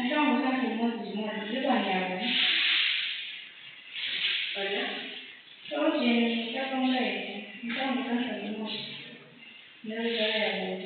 Então, você tem muitos de banhado. Olha. Hoje, já estão leite. Então, você tem muitos. Meu Deus,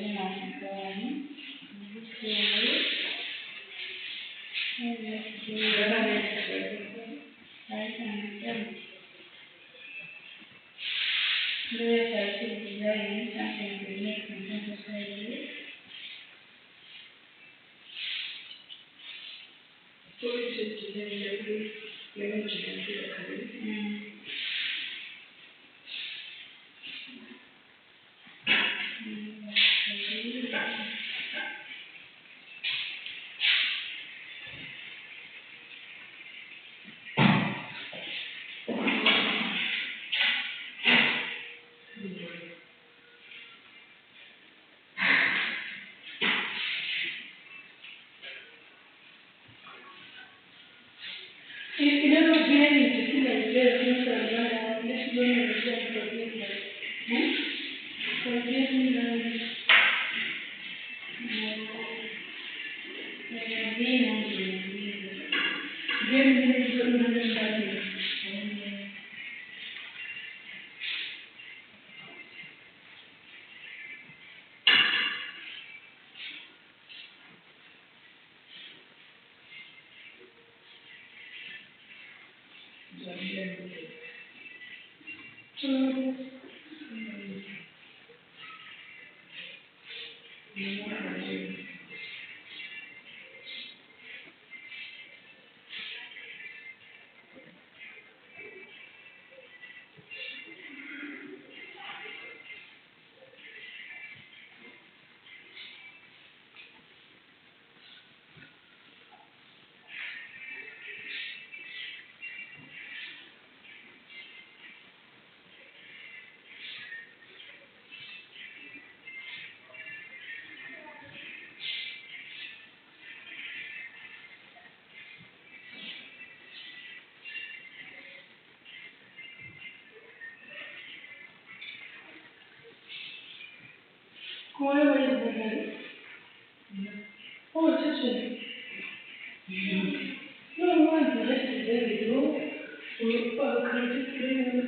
Como é o nome? Oh, it's just no one to let it very low. Or country train on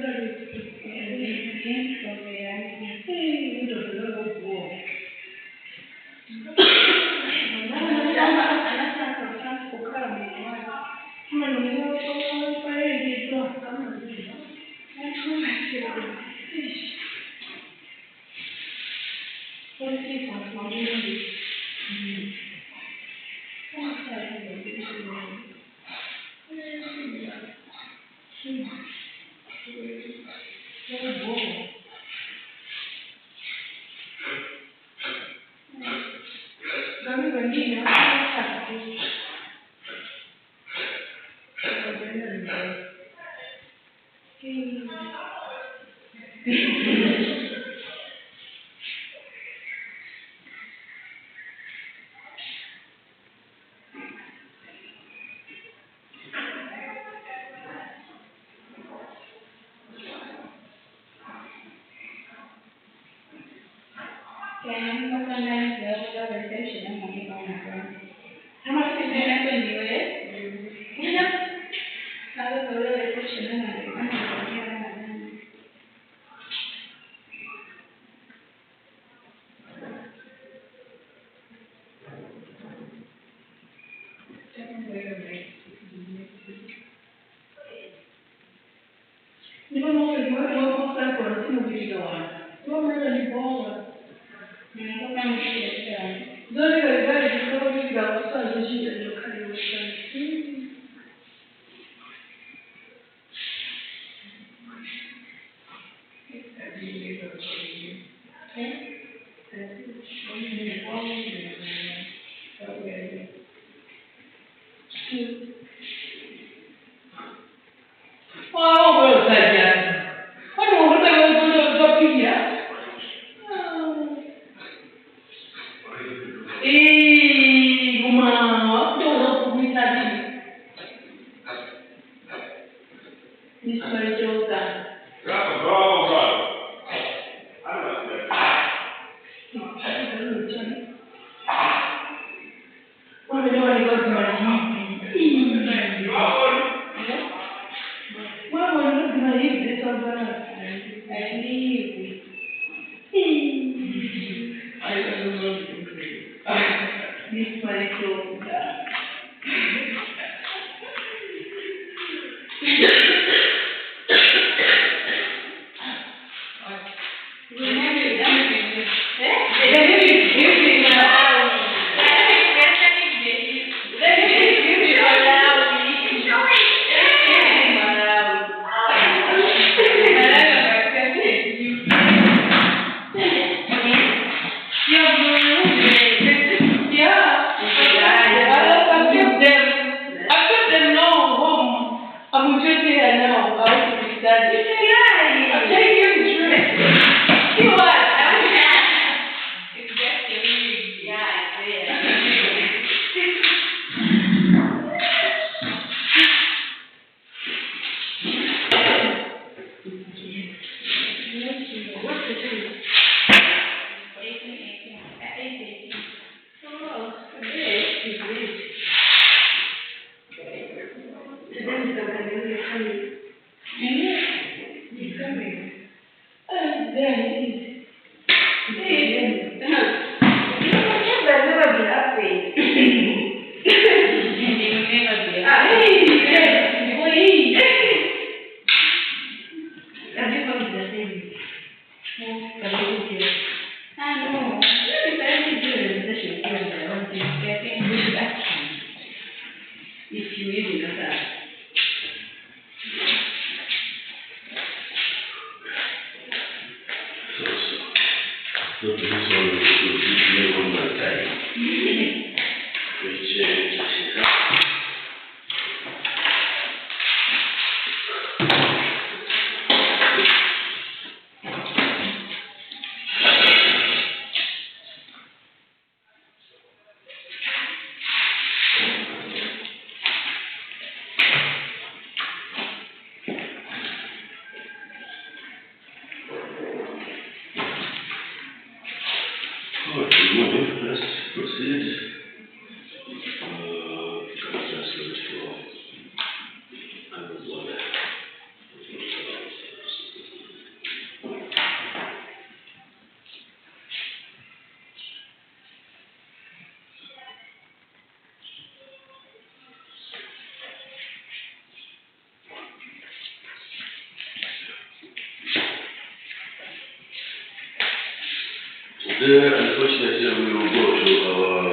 Unfortunately, we will go to our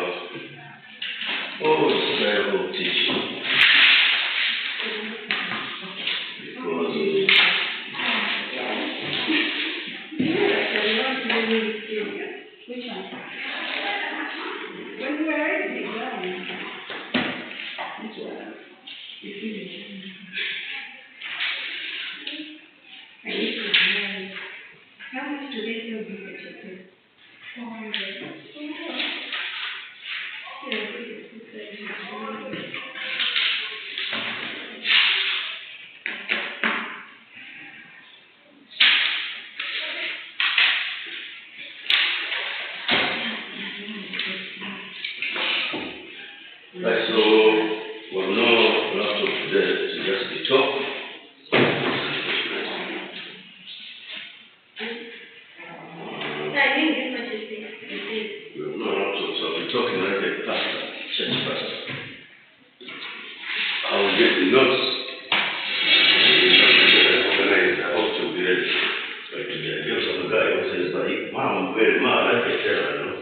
old style of teaching because which one? When you were ready, which one? I need to know how much do they feel big at your place? 400. Right, so we'll no laptop today to just be talk. We'll no laptop, so I'll be talking like a pastor, church pastor. I will get the notes. I hope to be ready. But today, I gave some guy who says, Mom, very mad, I can tell her, you know.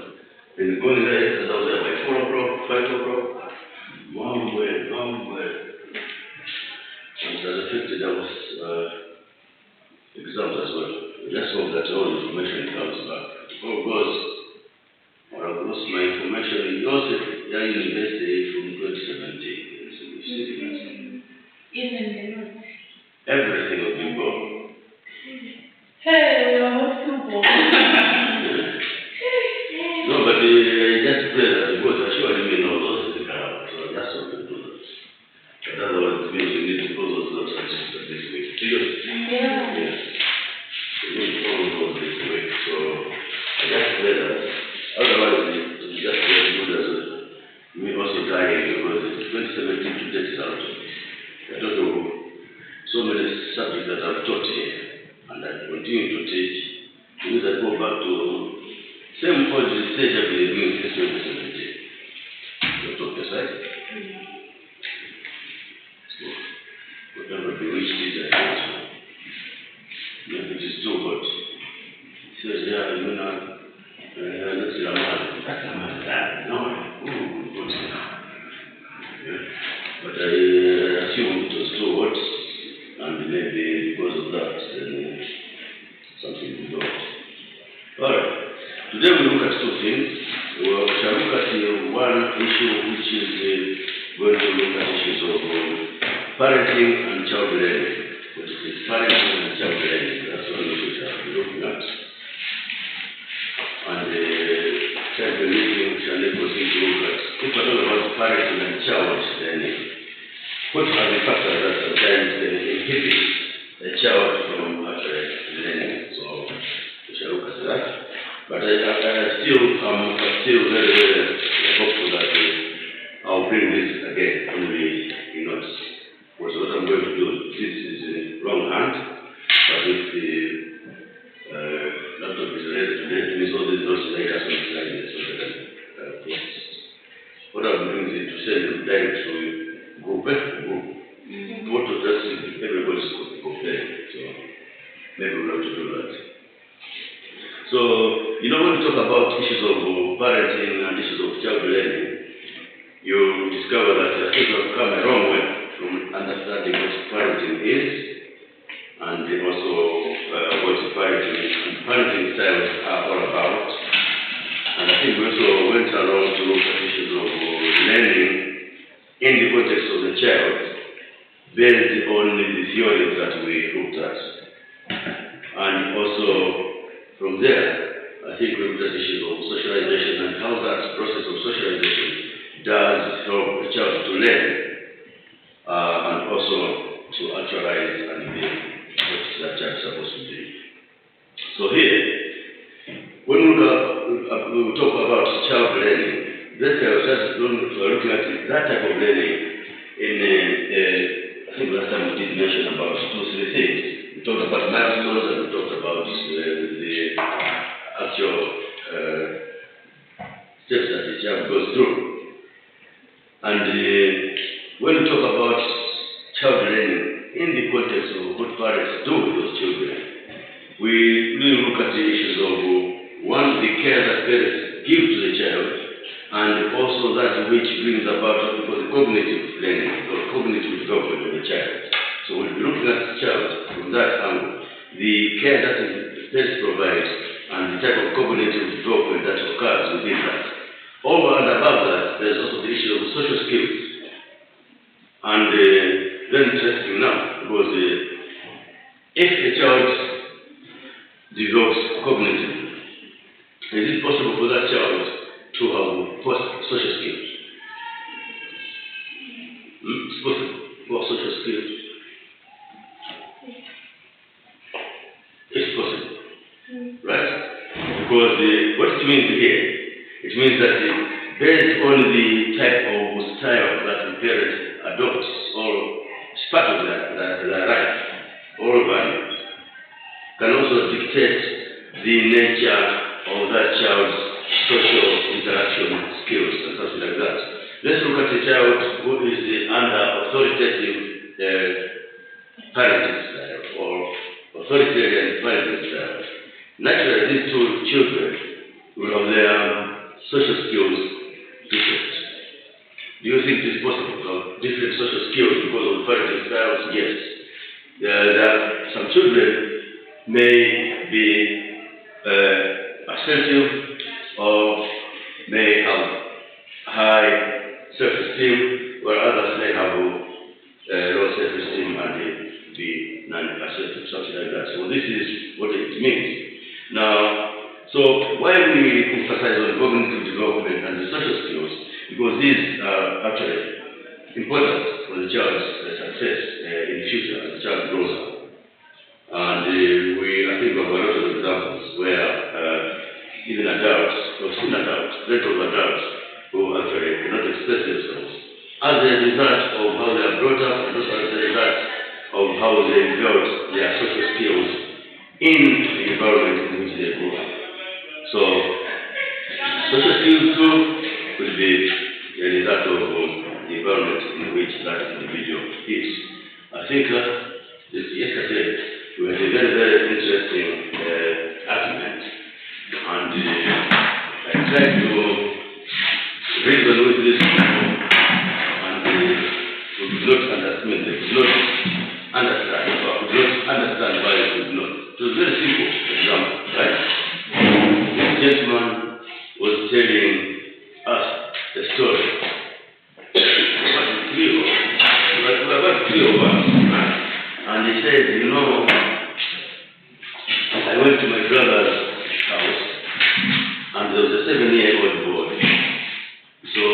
Been going there, I was there by 4 o'clock, 5 o'clock. Mom, well. And as affected, there was exams as well. Let's hope that all information comes back. Oh, God, or I've lost my information in Joseph, Young University from 2017. Even the notes. Everything will be gone. Hey, you're simple. No, but just pray that God surely may know those things are out. So that's what we do. But otherwise, it means we need to follow those notes and just this week. Seriously? Yeah. Yes. We need to follow those this week. So I just pray that otherwise, it's just as good as me also dying because it's 2017 to get it out. I don't know so many subjects that I've taught here and I continue to teach. Because I go back to same point the stage I've been doing since 2017. there, you know, let's see, that's a man, that, no, good enough. Yeah. But I assumed it was towards, and maybe because of that, then something developed. Alright, today we look at two things. We shall look at one issue which is going to look at issues of parenting and child rearing. What is it? Parenting and child rearing. That's one issue we shall be looking at. And child rearing shall proceed to look at. If we talk about parenting and child rearing, what are the factors that sometimes inhibit a child from actually learning? So we shall look at that. But I'm still very, very hopeful that I'll bring this again only in notes. Because what I'm going to do, this is in wrong hand, but if the laptop is ready today, it means all these notes later on the slide, so they can post. What I'm doing is to send them direct to group. What to just everybody's comparing. So maybe we'll have to do that. So, you know, when we talk about issues of parenting and issues of child learning, you discover that people have come a long way from understanding what parenting is and also what parenting styles are all about. And I think we also went around to look at issues of learning in the context of the child based on the theories that we looked at. And also, from there, I think we looked at issues of socialization and how that process of socialization does help the child to learn and also to actualize and be what that child is supposed to be. So here, when we talk about child learning, basically I was just looking at that type of learning in, I think last time we did mention about 2-3 things. We talked about milestones and we talked about the actual steps that the child goes through. And when we talk about child learning in the context of what parents do with those children, we really look at the issues of one, the care that parents give to the child, and also that which brings about what we call the cognitive learning or cognitive development of the child. So we'll be looking at the child from that angle, the care that the parents provide, and the type of cognitive development that occurs within that. Over and above that, there's also the issue of social skills. And very interesting now, because if a child develops cognitively, is it possible for that child to have social skills? It's possible for social skills. It's possible, right? Because what it means here, it means that based on the type of style that the parent adopts, or it's part of their life, or values, can also dictate the nature of that child's social interaction skills and something like that. Let's look at a child who is under authoritative parenting style or authoritarian parenting style. Naturally, these two children will have their social skills different. Do you think it is possible to have different social skills because of parenting styles? Yes. There are some children may be assertive or may have high self-esteem, where others may have low self-esteem and be non-assertive, something like that. So this is what it means. Now, so why we emphasize on cognitive development and the social skills? Because these are actually important for the child's success in the future as the child grows up. And I think we have a lot of examples where even adults, or still adults, plenty of adults who actually cannot express themselves as a result of how they are brought up and also as a result of how they build their social skills in the environment in which they grew up. So, social skills too could be a result of the environment in which that individual is. I think yesterday we had a very, very interesting argument tried to reason with this people, and we could not understand. They could not understand, or could not understand why they could not. It was very simple example, right? This gentleman was telling us a story. About 3 of us, and he said, you know, I went to my brother's house, and there was a 7-year-old boy. So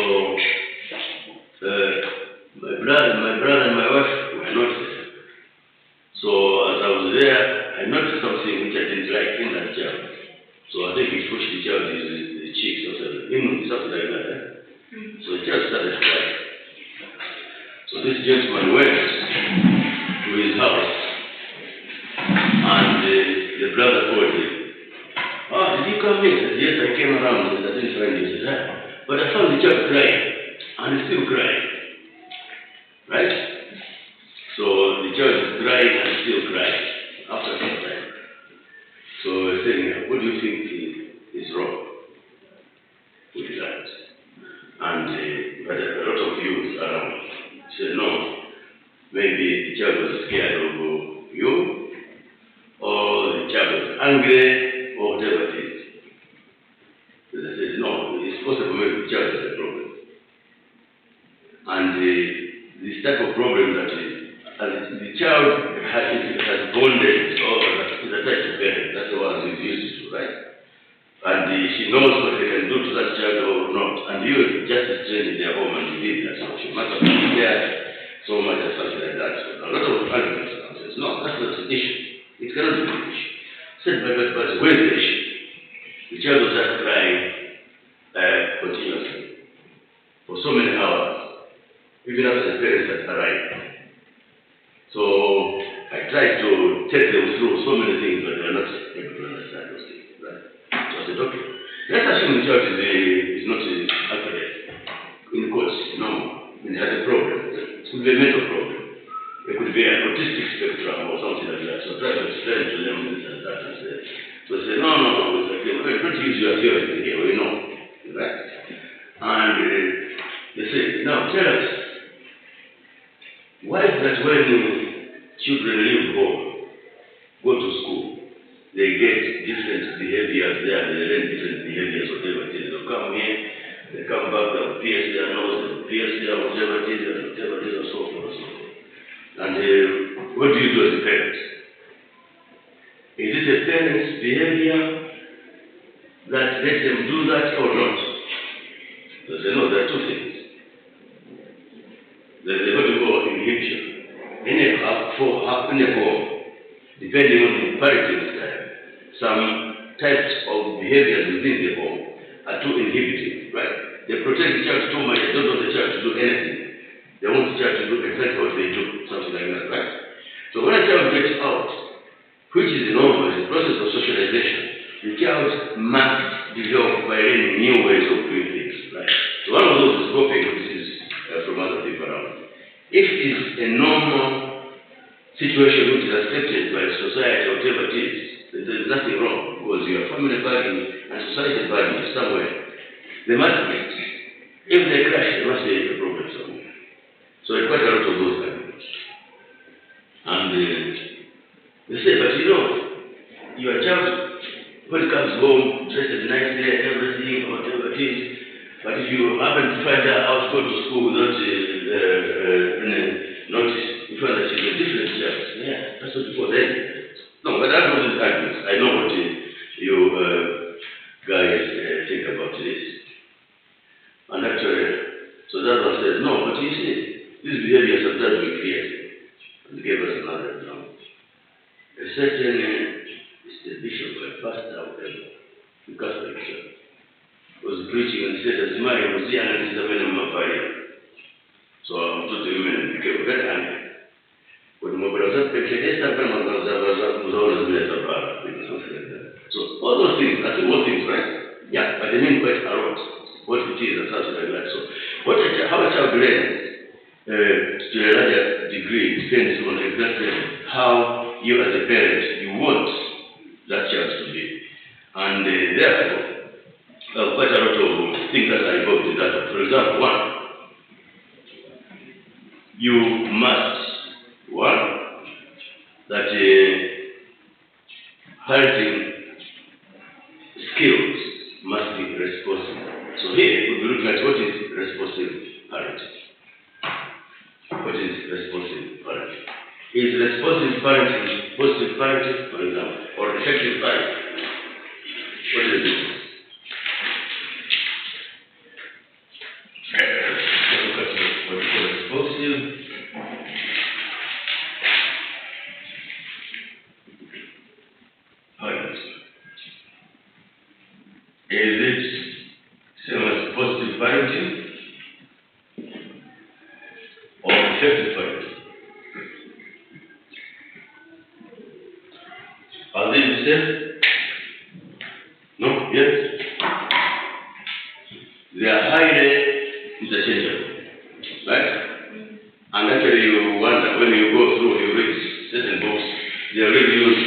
my brother and my wife were not there. So as I was there, I noticed something which I didn't like in that child. So I think he pushed the child in the cheeks or something like that. So the child started crying. So this gentleman went to his house, and the brother called him. Oh, did you come in? He said, yes, I came around. I didn't find you. He said, but I found the child crying, and he's still crying. Right? So the child is crying and still crying after some time. So we're saying, what do you think is wrong with that? And but a lot of youth around said, no, maybe the child was scared of you, or the child was angry, or whatever it is. But they said, no, it's possible maybe the child has a problem. And this type of problem that the child has bonded or is attached to parents, that's the one he's used to, right? And she knows what they can do to that child or not. And you just strange in their home and you did that. So she must have been there so much or something like that. So a lot of arguments now says, no, that's not the issue. It cannot be the issue. Said, but where's the issue? The child was just crying continuously for so many hours, even after the parents had arrived. So I tried to take them through so many things, but they were not able to understand those things. Right? So I said, okay, let's assume the child is not actually in court, no, and has a problem. It could be a mental problem. It could be an autistic spectrum or something like that. So I tried to explain to them this and that and say, so they said, no, it's okay, we're going to use your theory here, we know, right? And they said, now tell us, why is that when children leave home, go to school, they get different behaviors there, they learn different behaviors, whatever it is. They'll come here, they come back, they'll pierce their nose, they'll pierce their whatever it is, and so forth and so forth. And what do you do as a parent? Is it a parent's behavior that lets them do that or not? They say, no, there are two things. There's what we call inhibition. In a form, depending on the parenting style, some types of behaviors within the home are too inhibiting, right? They protect the child too much, they don't want the child to do anything. They want the child to do exactly what they do, something like that, right? So when a child gets out, which is normal, is a process of socialization, the child must develop by learning new ways of doing things, right? So one of those is copying, which is from other people around. If it is a normal situation which is accepted by society or whatever it is, then there is nothing wrong, because your family value and society value is somewhere. They must meet. If they clash, there must be a problem somewhere. So there are quite a lot of those arguments. And they say, but you know, your child, when it comes home, dresses nicely, everything, whatever it is, but if you happen to find her out, go to school without notice, you find that she's a different child. Yeah, that's what you call them. No, but that's not these arguments. I know what you guys think about this. And actually, so that one says, no, but you see, these behaviors sometimes we create. And gave us another example. A certain is the bishop or a pastor, whatever, the Catholic Church, was preaching and said, as my was young and is a man of my fire. So I told the women and became very angry. When my brother said, so all those things, are small things, right? Yeah, but they mean quite a lot. What it is and something like that. So how a child learns to a larger degree depends on exactly how you as a parent, you want that child to be. And therefore, quite a lot of things that are involved in that. For example, one, you must, that parenting skills must be responsible. So here, we'll be looking at what is responsive parenting. What is responsive parenting? Is responsive parenting positive parenting, for example, or effective parenting? What is it? Look at what is responsive. Is it same as positive parenting or effective parenting? Are they the same? No? Yes? They are highly interchangeable. Right? And actually you wonder, when you go through, you read certain books, they already use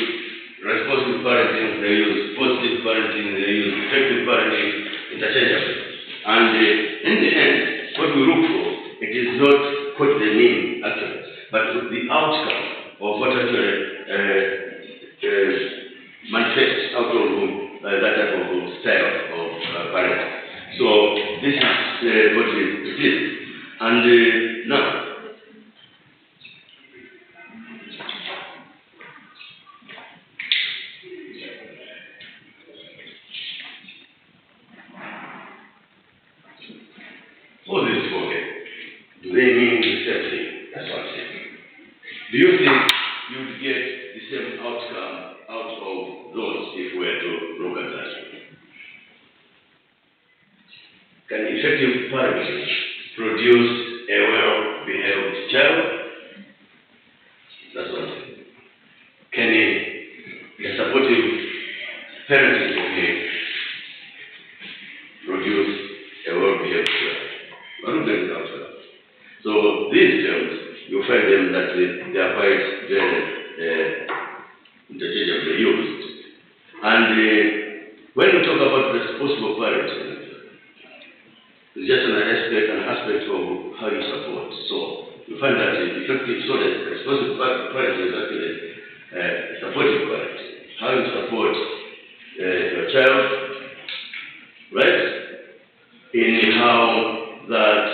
responsive parenting, they use positive parenting, they use effective parenting interchangeably. And in the end, what we look for, it is not what they mean actually, but the outcome of what actually manifests out of that type of style of parenting. So this is what it is. And now, all these four, do they mean the same thing? That's what I'm saying. Do you think you would get the same outcome out of those if we were to look at that? Can effective parenting produce a well-behaved child? That's what I'm saying. Can a supportive parenting technique produce a well-behaved child? I don't think that's right. So these terms, you find them that they are quite very interchangeably used. And when we talk about responsible parenting, it's just an aspect of how you support. So you find that effective, so that responsible parenting is actually supportive parenting. How you support your child, right? In how that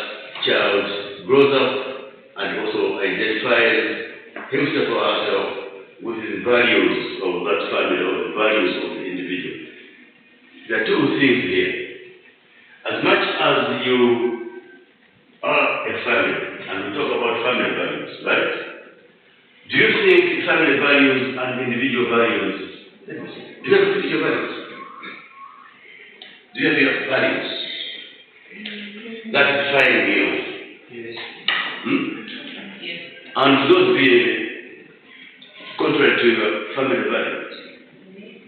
child grows up and also identifies himself or herself with the values of that family or the values of the individual. There are two things here. As much as you are a family, and we talk about family values, right? Do you think family values and individual values, do you have individual values? Do you have your values that define you? Yes. Yes. And those being contrary to your family values?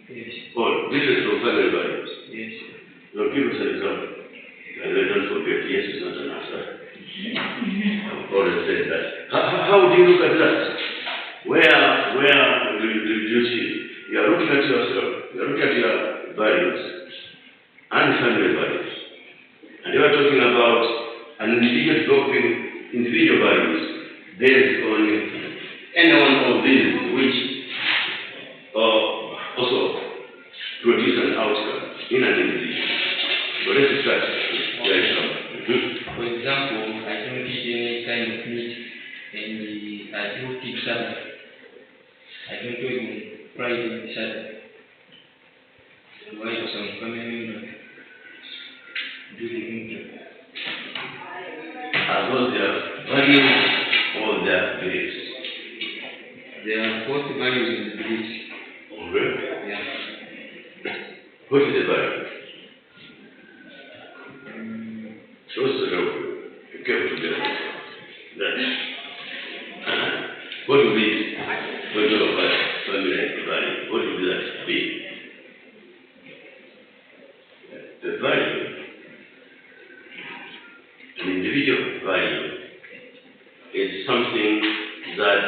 Yes. Or different from family values? Yes. Now give us an example. And don't forget, yes is not an answer. I've always said that. How do you look at that? Where do you see? You are looking at yourself, you are looking at your values and family values. And you are talking about an individual developing individual values based on any one of these which also produce an outcome in an individual. So let's start. For example, I don't eat any kind of meat and I don't keep salad. I don't even fry the salad. Why some family members do the thing? Are those their values or their beliefs? They are both values and beliefs. Oh, really? Yeah. What is the value? So what's the value? You came together. What would be when you talk about family value? What would that be? The value, an individual value, is something that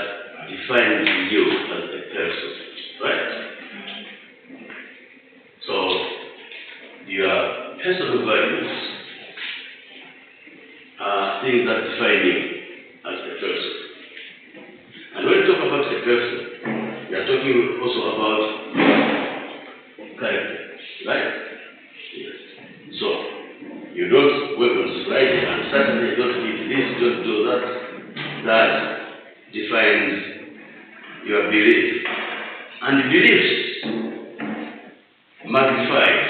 defines you as a person, right? So you are personal values are things that define you as a person. And when we talk about a person, we are talking also about character, right? Yes. So, you don't work on Friday and Saturday, you don't eat this, you don't do that. That defines your belief. And the beliefs magnified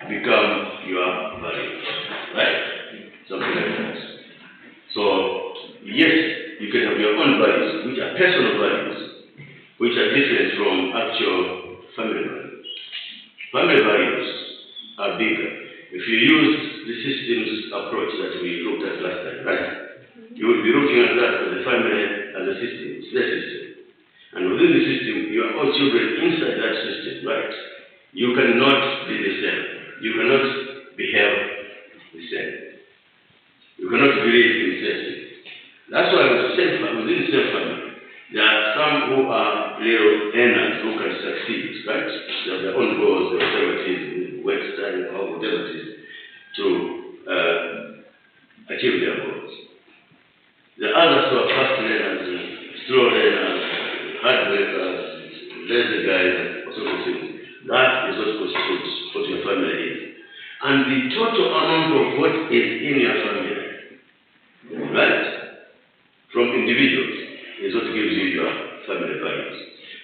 become your values, right? Something like that. So, yes, you can have your own values, which are personal values, which are different from actual family values. Family values are bigger. If you use the systems approach that we looked at last time, right? You will be looking at that as a family, as a system. It's their system. And within the system, you are all children inside that system, right? You cannot be the same. You cannot behave the same. You cannot believe in the same thing. That's why within the same family, there are some who are little earners who can succeed, right? They have their own goals, whatever it is, work style, or whatever it is, to achieve their goals. The others who are fast learners, slow learners, hard workers, lazy guys, and sort of things. That is what constitutes what your family is. And the total amount of what is in your family, right, from individuals, is what gives you your family values.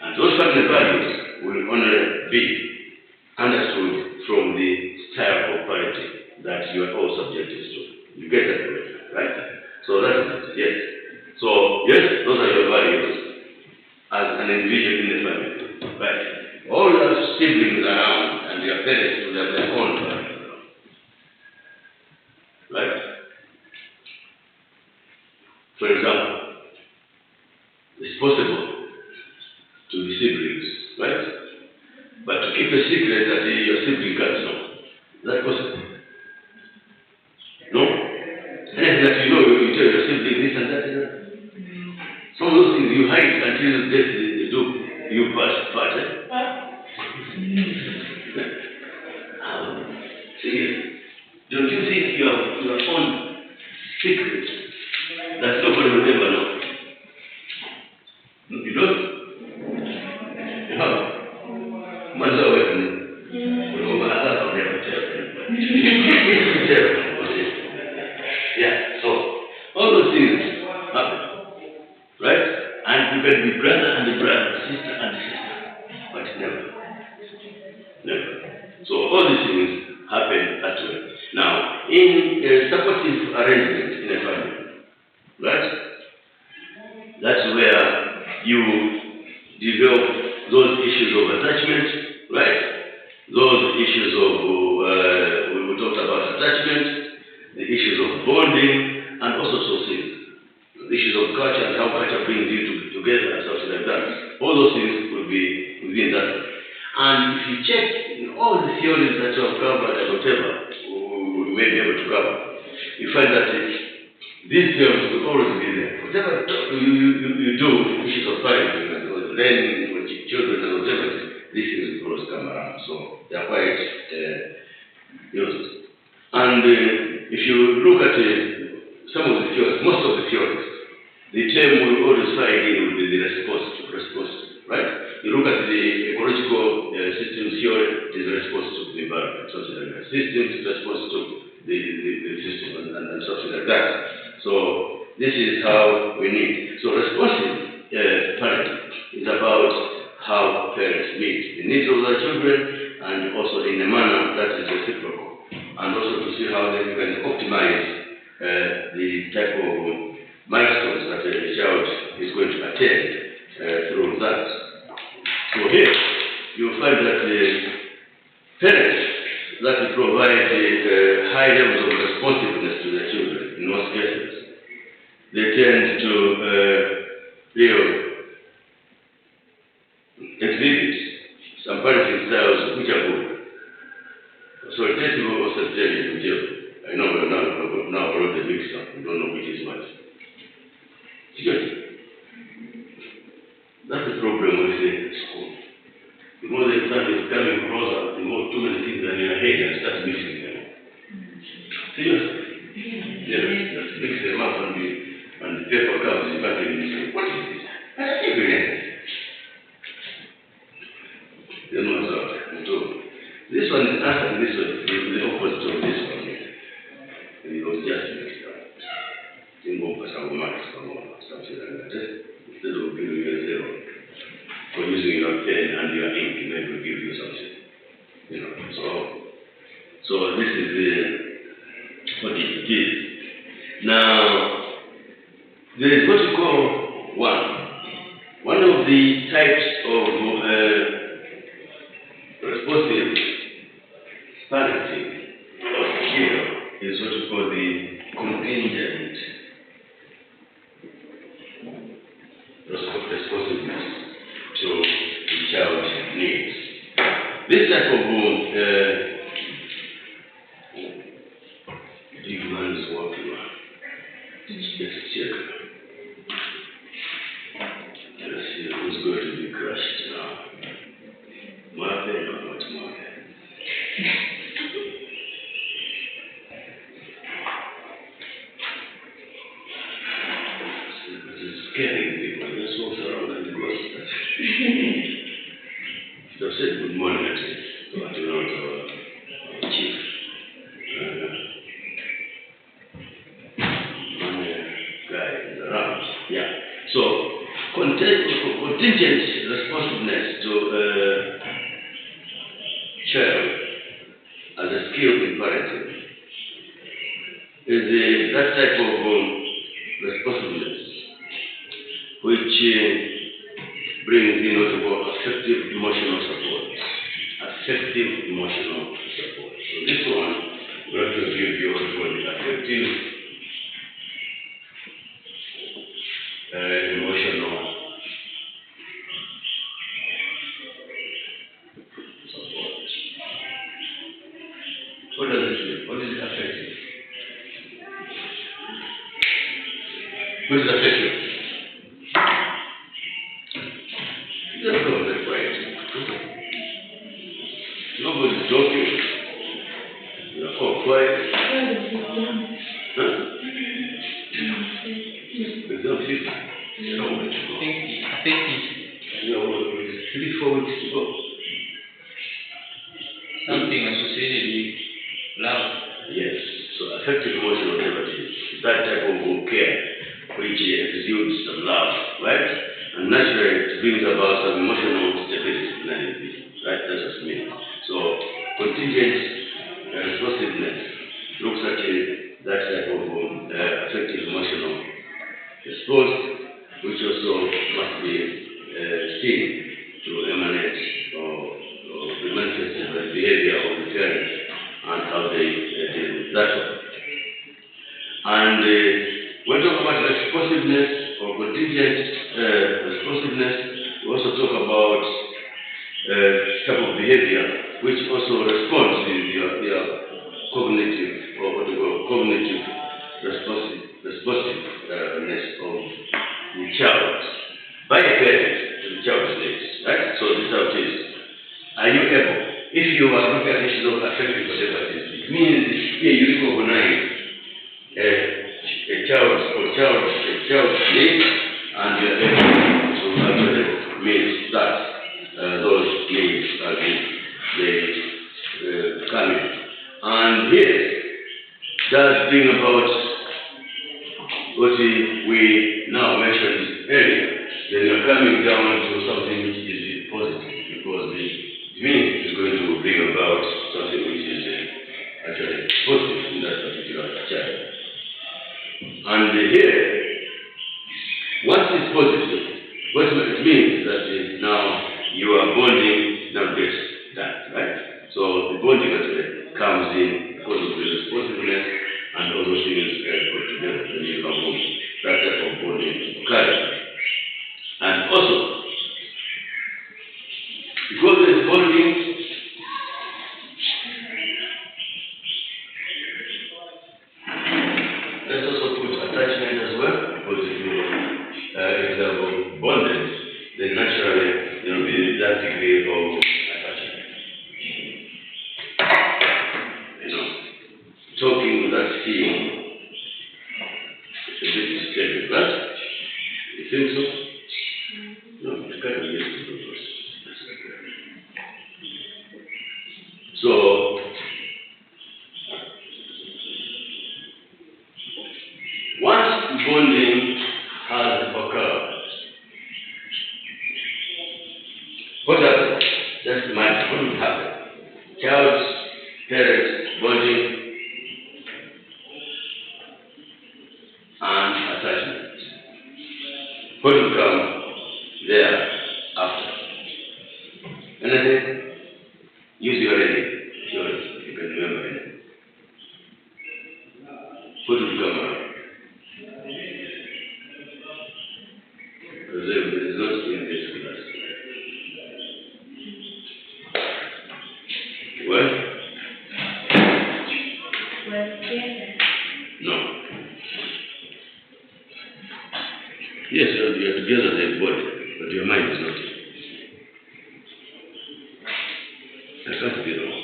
And those family values will only be understood from the style of parenting that you are all subjected to. You get that, right? So that is it, yes. So, yes, those are your values as an individual in the family, right? All your siblings around and your parents will have their own values, right? For example, it's possible to be siblings, right? But to keep a secret that your sibling can't know, is that possible? No? Anything that you know, you tell your sibling this and that, and that. Some of those things you hide until they do. You pass it. See, don't you think you have your own secret that nobody will ever know? You don't? No. Man's always yeah, so all those things happen, right? And you can be brother and brother, sister and sister, but never. So all these things happen that way. Now, in a supportive arrangement in a family, right? That's where you develop those issues of attachment, right? Those issues of, we talked about attachment, the issues of bonding, and all sorts of things. The issues of culture and how culture brings you together and stuff like that. All those things will be within that. And if you check in all the theories that you have covered and whatever, you may be able to cover, you find that these theories will always be there. Whatever you do with issues of parenting and learning with children and whatever, these things will always come around. So they are quite used. And if you look at some of the theories, most of the theories, the term we always find in will be the response, right? You look at the ecological system theory, it is a response to the environment, something like that. Systems is a response to the system and something like that. So this is how we need. So responsive parenting is about how parents meet the needs of their children and also in a manner that is reciprocal. And also to see how they can optimize the type of milestones that a child is going to attain through that. So here, you'll find that the parents that provide high levels of responsiveness to their children, in most cases, they tend to exhibit some parenting styles which are good. Authoritative or authoritarian, I know we're now already mixed up. We don't know which is what. That's the problem with the school. The more the time is coming closer, the more too many things are in your head and start mixing them. me, what is this? I said, take it. You know, so this one is answering this one, the opposite of this one. And you don't just mix it up. Think of some marks, something like that. Instead of giving you a zero for using your pen and your ink, maybe will give you something. You know, so this is what it is. Now, there is what you call one of the types of responsive parenting here is what we call the contingent responsiveness to the child's needs. This type of big man is walking on. Let's check. Let's see who's going to be crushed now. Martha or not Martha? This is scaring people. Just walks around and goes. Should have said good morning to our chief. Guy is around. Yeah. So contingent responsiveness to child as a skill in parenting is that type of responsiveness which brings in what we call affective emotional support. Affective emotional support. So this one, we're going to give you what we call the affective emotional support. What does it mean? What is affective? What is affective? Just go and be quiet. Nobody's talking. You're all quiet. Huh? There's no future. You know, 3-4 weeks to go. Something associated with love. Yes. So affective emotional therapy is that type of care which exudes some love, right? And naturally it brings about some emotional stability, right? That's what it means. So contingent responsiveness looks at that type of affective emotional response, which also must be seen to emanate or be manifested by the behavior of the parents and how they deal with that one. And when we talk about responsiveness or contingent responsiveness, we also talk about type of behavior which also responds to your cognitive or what we call cognitive responsiveness of the child by a parent to the child's needs, right? So this is how it is. Are you able, if you are looking at issues of affective whatever it is, it means here you recognize a child's needs and you are able to actually meet that those needs as they come in. And here does bring about what we now mentioned earlier. Then you're coming down to something which is positive, because it means it's going to bring about something which is actually positive in that particular child. And here, once it's positive, what it means is that now you are bonding now gets done, right? So the bonding actually comes in because of the responsiveness and all those things put together, and you have that type of bonding occurring. And also, because there is bonding, let's also put attachment as well, because if you have bonded, then naturally there will be that degree of attachment. You know, talking without seeing, it's a bit disturbing, but it seems bonding, and attachment. What will come there after? Anything? Use your head. Sure, you can remember it. What will come out? Because there is not in this class. What? No. Yes, you are together as a body, but your mind is not. I can't be wrong.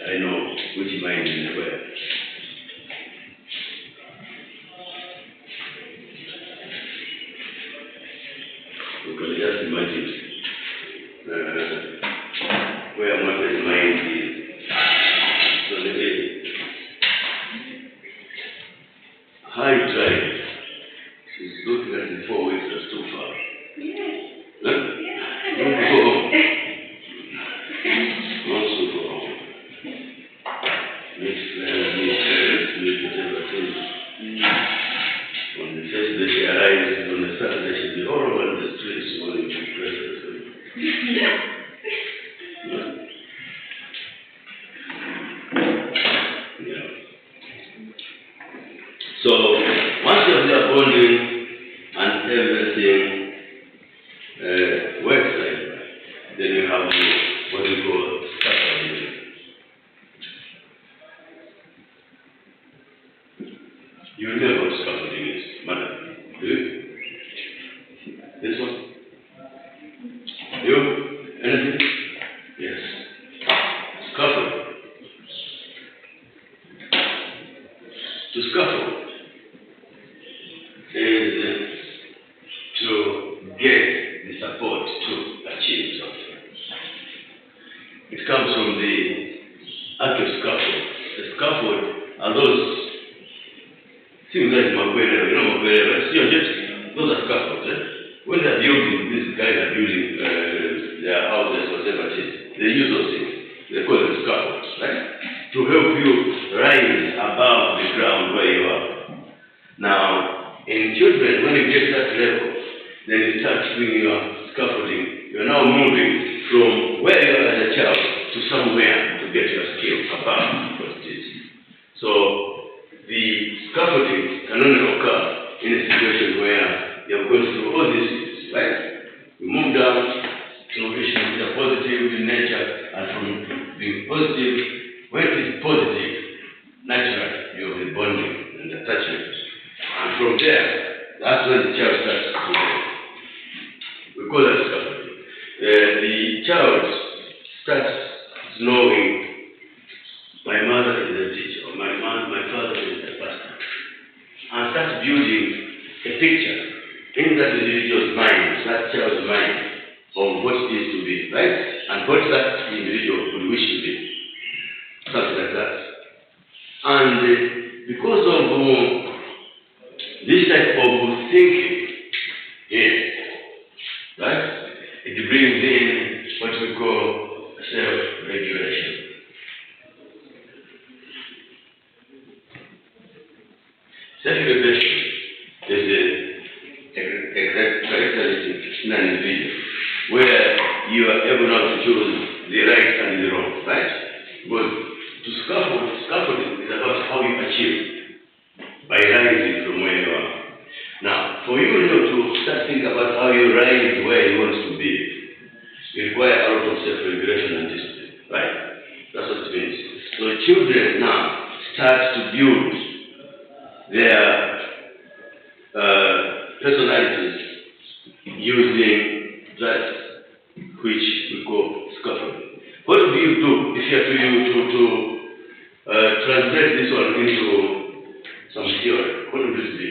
I know which mind is where. You can just imagine where one's mind is. So the high drive is looking at the 4 weeks as too far. Yes. Huh? Yes. Don't go home. Not so go home. Meet friends, meet whatever things. On the first day she arrives, on the Saturday she'll be all over the streets wanting to press herself. Yeah. So, once you have your bonding and everything works like that, then you have what we call scaffolding. You remember what scaffolding is, madam? Do you? This one? You? Anything? Yes. Scaffold. To scaffold is to get the support to achieve something. It comes from the act of scaffold. The scaffold are those things like Makwele, you know Makwele, right? Those are scaffolds. When they're building, these guys are building their houses, whatever it is, they use those things. They call them scaffolds, right? To help you rise above the ground where you are. Now, in children, when you get that level, then you start doing your scaffolding. You're now moving from where you are as a child to somewhere to get your skill above what it is. So, the scaffolding can only occur in a situation where you have gone through all these things, right? You move down to location, you're positive in nature, and from being positive, when it is positive, naturally, you have the bonding and attachment. And from there, that's when the child starts to learn. We call that scaffolding. The child starts knowing my mother is a teacher, or my father is a pastor, and starts building a picture in that individual's mind, that child's mind, of what it is to be, right? And what that individual would wish to be. Something like that. And because of this type of thinking, yes, right? It brings in what we call self-regulation. Self-regulation is a characteristic in an individual where you are able now to choose the right and the wrong, right? But to scaffolding is about how you achieve by rising from where you are. Now, for you to start thinking about how you rise to where you want to be, you require a lot of self-regulation and discipline, right? That's what it means. So children now start to build their personalities using that which we call scaffolding. What do you do if you have to translate this one into some theory? What would this be?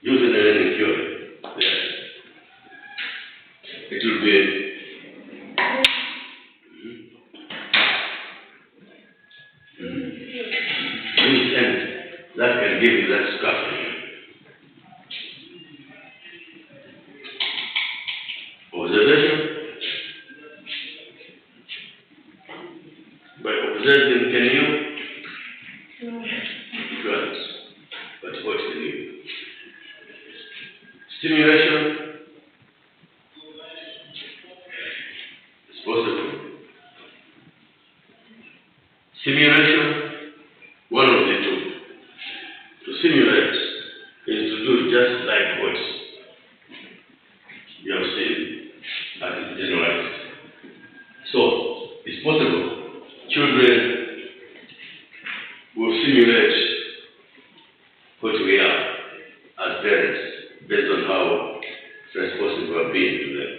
Using the learning theory. Yes. It will be that can give you that scaffolding. Observation. By observing, can you? No. Right. But what can you? Stimulation is possible. Simulation, one of the two. To simulate is to do just like what you have seen as generalized. So, it's possible children will simulate what we are as parents based on how responsive we have been to them.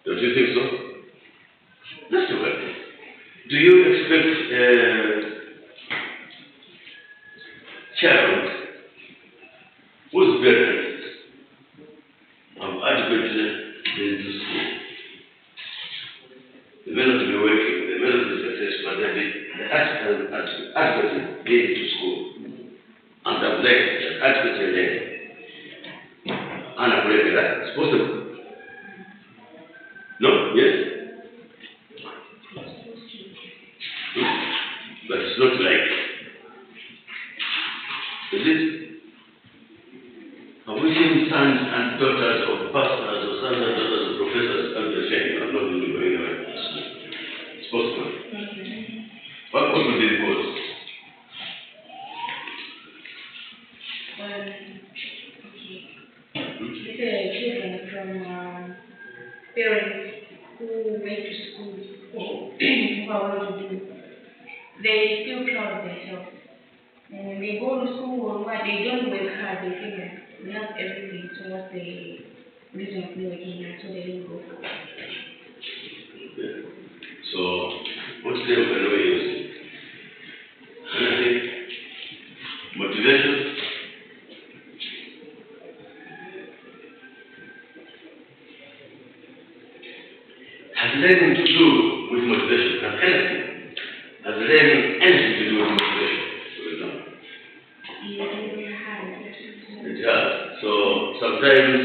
Don't you think so? That's the way. Do you expect a child whose parents have adequately been to school? They may not be working, they may not be successful, but they adequately been to school and have learned, adequately learned. And I've read that. It's possible. No? Yes? But it's not like, is it? Have we seen sons and daughters of pastors or sons and daughters of professors and the same? I'm not going to go anywhere. It's possible. What would be the cause? These are children from parents who went to school or who are well to do. They feel proud of themselves. And when they go to school or what, they don't work hard, they think that they have everything, so what's the reason of not working hard, so they don't go. So, what's the can we use? Anything? Motivation? Has learning to do with motivation? Has anything? Has learning anything to do with motivation, for example? It has. So sometimes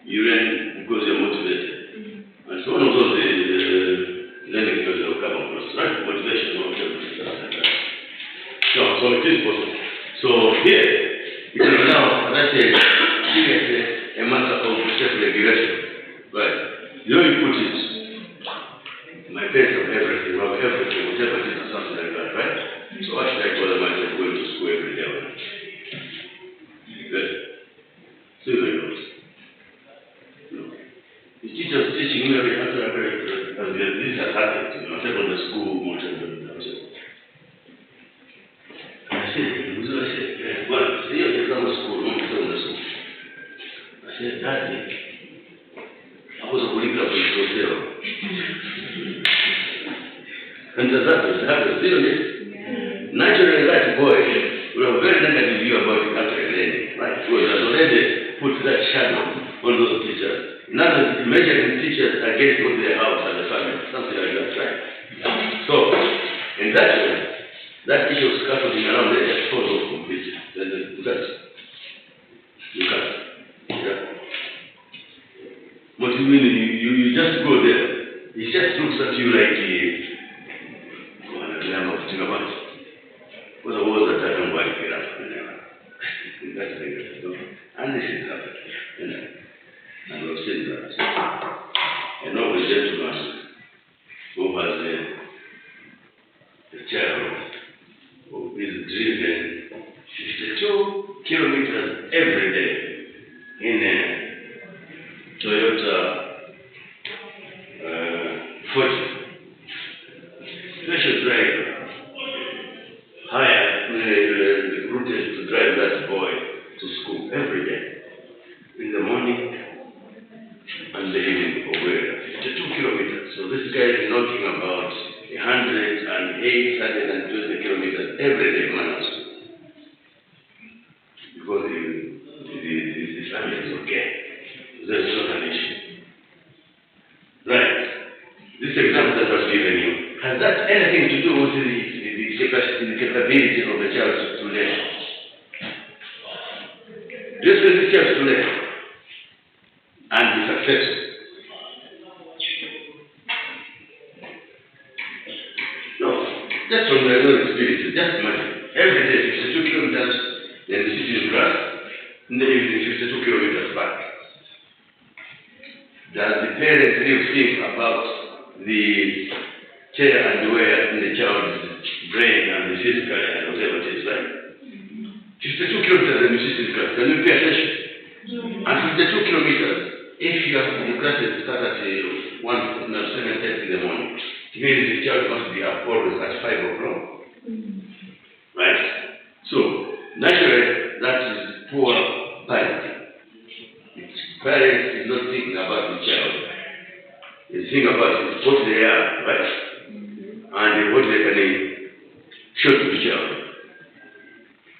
you learn because you're motivated. And so one of those is learning because you'll come across, right? Motivation or whatever. So it is possible. So here, it is now, as I said, seriously a matter of self-regulation. Right. The way you put it, my parents have everything, have everything, whatever it is, or something like that, right? So why should I bother myself going to school every day? Good. See how it goes. No. The teacher's teaching me every answer, as this has happened, myself on the school, whatever. And I said, well, see you from the school, not from the school. I said, Daddy, I was a political hotel. And that happens, isn't it? Naturally, that boy will have a very negative view about the country learning, right? Because has already put that shadow on those teachers. In other words, measuring teachers against what they have as a family, something like that, right? So, in that way, that issue of scaffolding around there just falls off completely. That's, you can't. Yeah. What you mean, you just go there. It just looks at you like what the words that I don't want to get up. That's the thing. And this is happening. And we've seen that. I know a gentleman who has a child who is driven 52 kilometers every day in a Toyota 40. Special driver. Recruited to drive that boy to school every day. In the morning and the evening or where. 52 kilometers. So this guy is knocking about 108, 120 kilometers every day, man. Because his family is okay. There's not an issue. Right. This example that was given you, has that anything to do with the capability of the child to learn? Do you expect the child to learn and be successful? just from my own experience, just imagine, every day 52 kilometers, then we sit in class, in the evening 52 kilometers back. Does the parent really think about the tear and wear in the child's brain and the physical and whatever it is, right? 52 kilometers and you sit in class, can you pay attention? And 52 kilometers, if you have the classes start at 7:30 in the morning, it means the child must be up always at 5 o'clock. Right? So, naturally, that is poor parenting. Parents is not thinking about the child. They think about what they are, right? And what they can show to the child.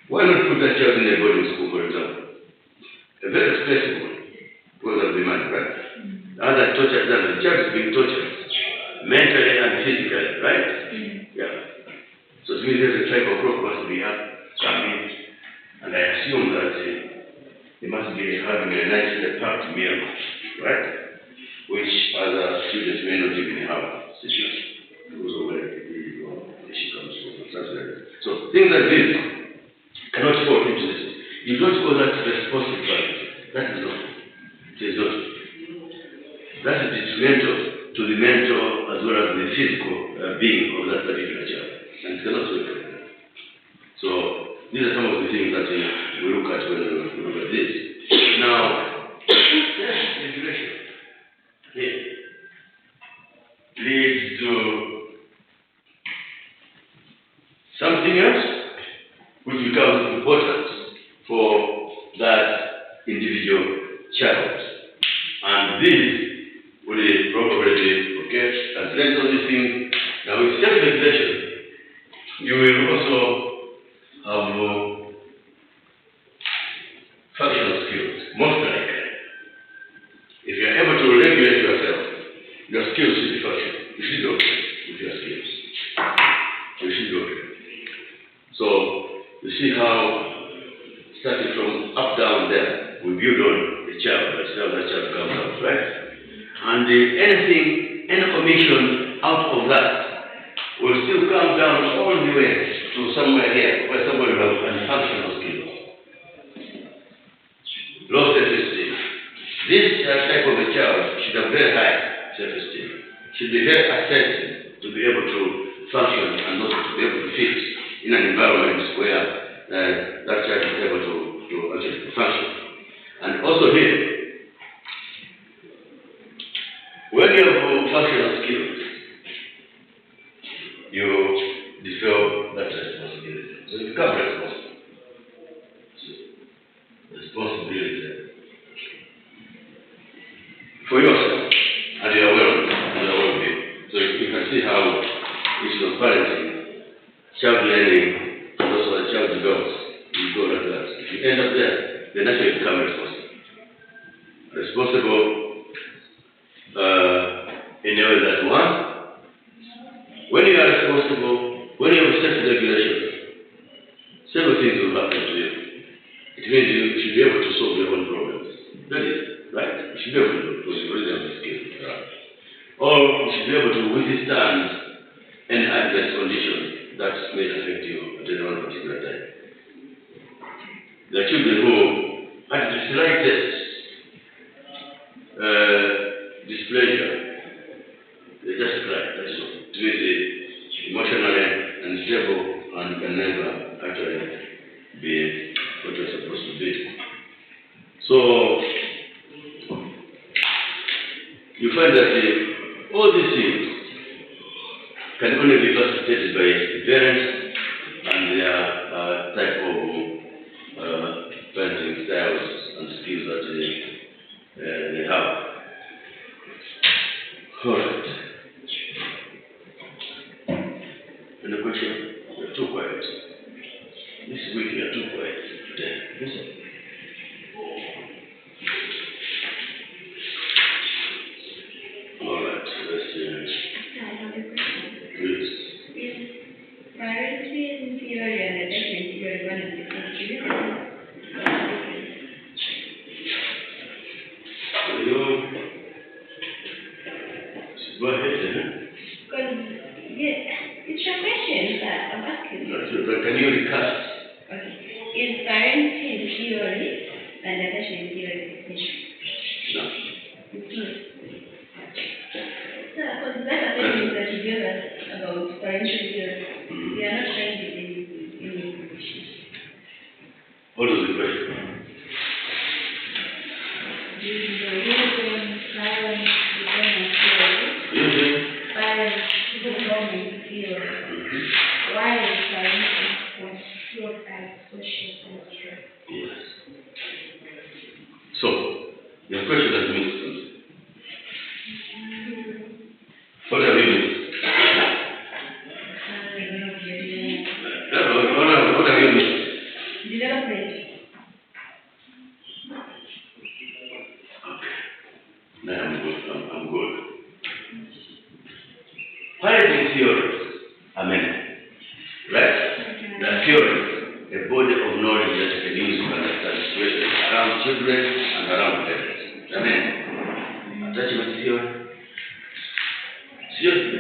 Why not put that child in a boarding school, for example? A very expensive one, because of the money, right? Other torture, the child is being tortured, mentally and physically, right? Yeah. So it means there's a type of work must be coming, and I assume that they must be having a nice packed meal, right? Which other students may not even have, because of where she comes from, something like that. So things like this cannot fall into this. You don't call that responsibility. That is not. It is not. That is detrimental to the mental as well as the physical being of that particular child. And it cannot work like that. So these are some of the things that we look at when we look at this. Now, regulation here leads to something else which becomes important for that individual child. And this will probably be, okay, translate all these things. Now with self-regulation, you will also have functional skills, most likely. If you are able to regulate yourself, your skills should be functional. You should be okay with your skills. You should be okay. So, you see how, starting from up, down, there, we build on the child, that's how that child comes out, right? And any information out of that will still come down all the way to somewhere here, where somebody will have functional skills. Low self-esteem. This type of a child should have very high self-esteem, should be very assertive to be able to function and also to be able to fit in an environment where that child is able to actually function. And also here, when you have functional skills, you develop that responsibility. So you become responsible. So, responsibility for yourself, and you are aware of it, and you are aware of it. So you can see how issues of parenting, child learning, and also child develops. You go like that. If you end up there, then actually become responsible. Responsible in a way that one, when you are responsible, when you have self-regulation, several things will happen to you. It means you should be able to solve your own problems. That is, right? You should be able to, because you already have the skills. Right? Or you should be able to withstand any adverse condition that may affect you at any one particular time. There are children who, at the slightest displeasure, they just cry. That's all. It means they're emotionally unstable and can never actually be what you're supposed to be. So, you find that all these things can only be facilitated by the parents and their type of parenting styles and skills that they have. All right. Any question? You're too quiet. This week you're too quiet. Listen. All right. Let's I have a question. please. Is priority and theory and attachment theory one and the same? Go ahead. Because, yeah, It's your question that I'm asking you. But can you recast? Okay. Is parenting theory and attachment theory definition? No. It's not. So, because that's the thing that you give us about parental theory. We are not trying to do any definition. What is the question? Why is parenting construed as social construct? Yes. So, your question has missed something. What have you missed? What have you missed? Development. Okay. Now I'm good. Parenting theories are many, right? The theories, a body of knowledge that you can use to understand situations around children and around parents. I mean, attachment theory,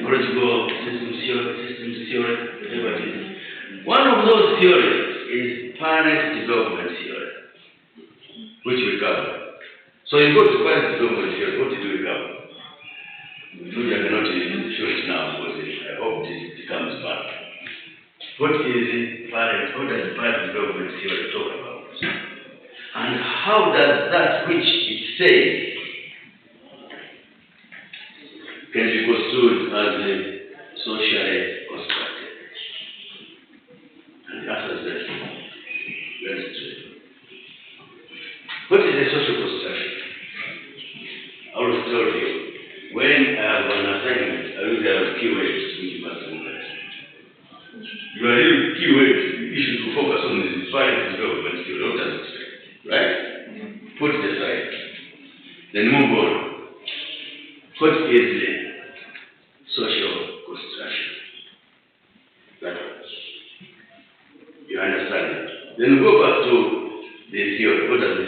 ecological systems theory, whatever it is. One of those theories is parent development theory, which we cover. So you go to parent development theory, what did we cover? Which I cannot show it now because I hope it comes back. What does parent development theory talk about? And how does that which it says can be construed as socially constructed? And the answer is very straight. What is a social construction? I always told you, when I have an assignment, I usually have keywords which you must memorize. You are really keywords, you should focus on this parent development theory, what does it say? Right? Put it aside. Then move on. What is the social construction? That you understand it. Then go back to the theory. What does the